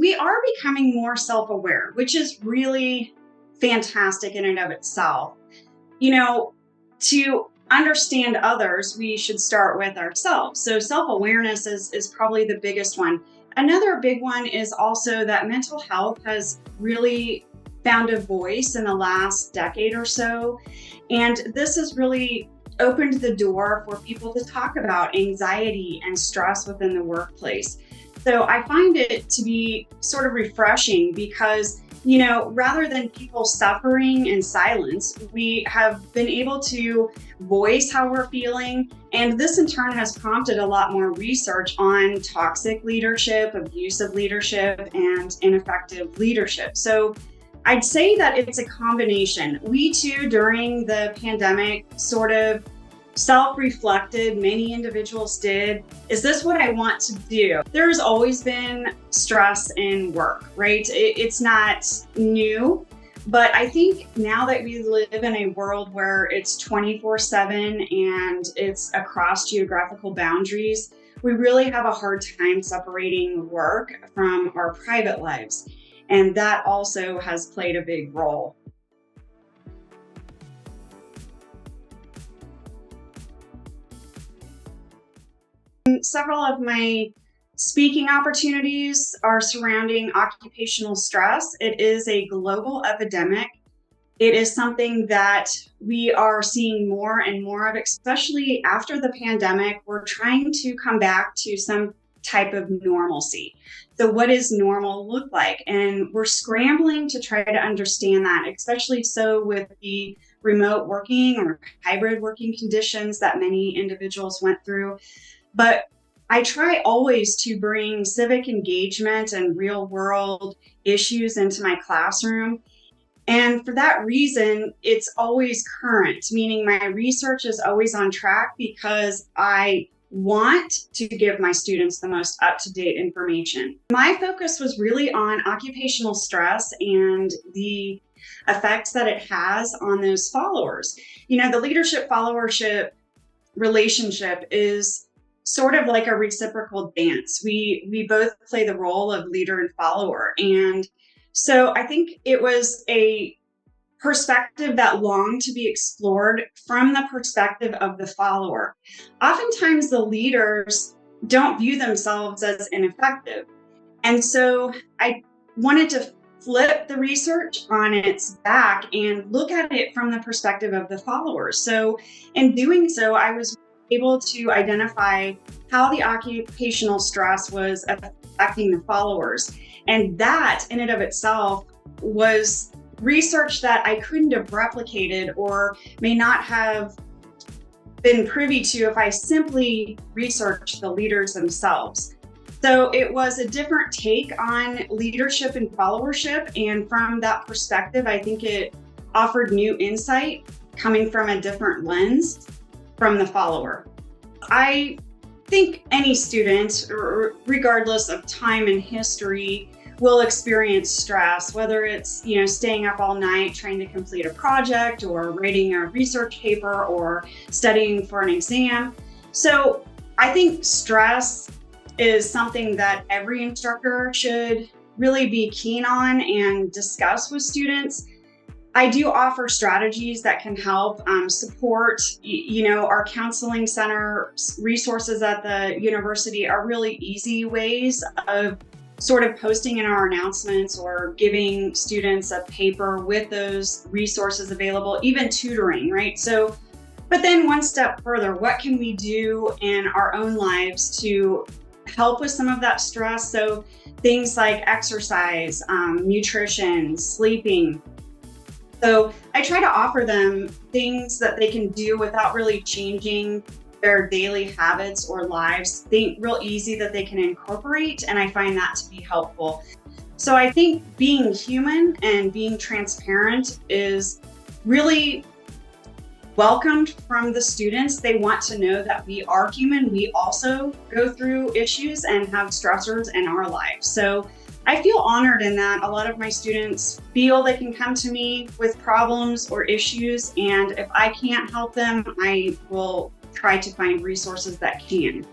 we are becoming more self-aware, which is really fantastic in and of itself. You know, to understand others, we should start with ourselves. So self-awareness is probably the biggest one. Another big one is also that mental health has really found a voice in the last decade or so. And this has really opened the door for people to talk about anxiety and stress within the workplace. So I find it to be sort of refreshing because, rather than people suffering in silence, we have been able to voice how we're feeling. And this in turn has prompted a lot more research on toxic leadership, abusive leadership, and ineffective leadership. So I'd say that it's a combination. We too, during the pandemic, sort of self-reflected, many individuals did. Is this what I want to do? There's always been stress in work, right? It's not new, but I think now that we live in a world where it's 24/7 and it's across geographical boundaries, we really have a hard time separating work from our private lives. And that also has played a big role. Several of my speaking opportunities are surrounding occupational stress. It is a global epidemic. It is something that we are seeing more and more of, especially after the pandemic. We're trying to come back to some type of normalcy. So what does normal look like? And we're scrambling to try to understand that, especially so with the remote working or hybrid working conditions that many individuals went through. But I try always to bring civic engagement and real world issues into my classroom. And for that reason, it's always current, meaning my research is always on track because I want to give my students the most up-to-date information. My focus was really on occupational stress and the effects that it has on those followers. The leadership followership relationship is sort of like a reciprocal dance. We both play the role of leader and follower. And so I think it was a perspective that longed to be explored from the perspective of the follower. Oftentimes the leaders don't view themselves as ineffective. And so I wanted to flip the research on its back and look at it from the perspective of the followers. So in doing so, I was able to identify how the occupational stress was affecting the followers. And that in and of itself was research that I couldn't have replicated or may not have been privy to if I simply researched the leaders themselves. So it was a different take on leadership and followership. And from that perspective, I think it offered new insight coming from a different lens from the follower. I think any student, regardless of time and history, will experience stress, whether it's, staying up all night trying to complete a project or writing a research paper or studying for an exam. So I think stress is something that every instructor should really be keen on and discuss with students. I do offer strategies that can help support, our counseling center resources at the university are really easy ways of sort of posting in our announcements or giving students a paper with those resources available, even tutoring, right? So, but then one step further, what can we do in our own lives to help with some of that stress? So things like exercise, nutrition, sleeping. So I try to offer them things that they can do without really changing their daily habits or lives, real easy that they can incorporate. And I find that to be helpful. So I think being human and being transparent is really welcomed from the students. They want to know that we are human. We also go through issues and have stressors in our lives. So I feel honored in that a lot of my students feel they can come to me with problems or issues, and if I can't help them, I will try to find resources that can.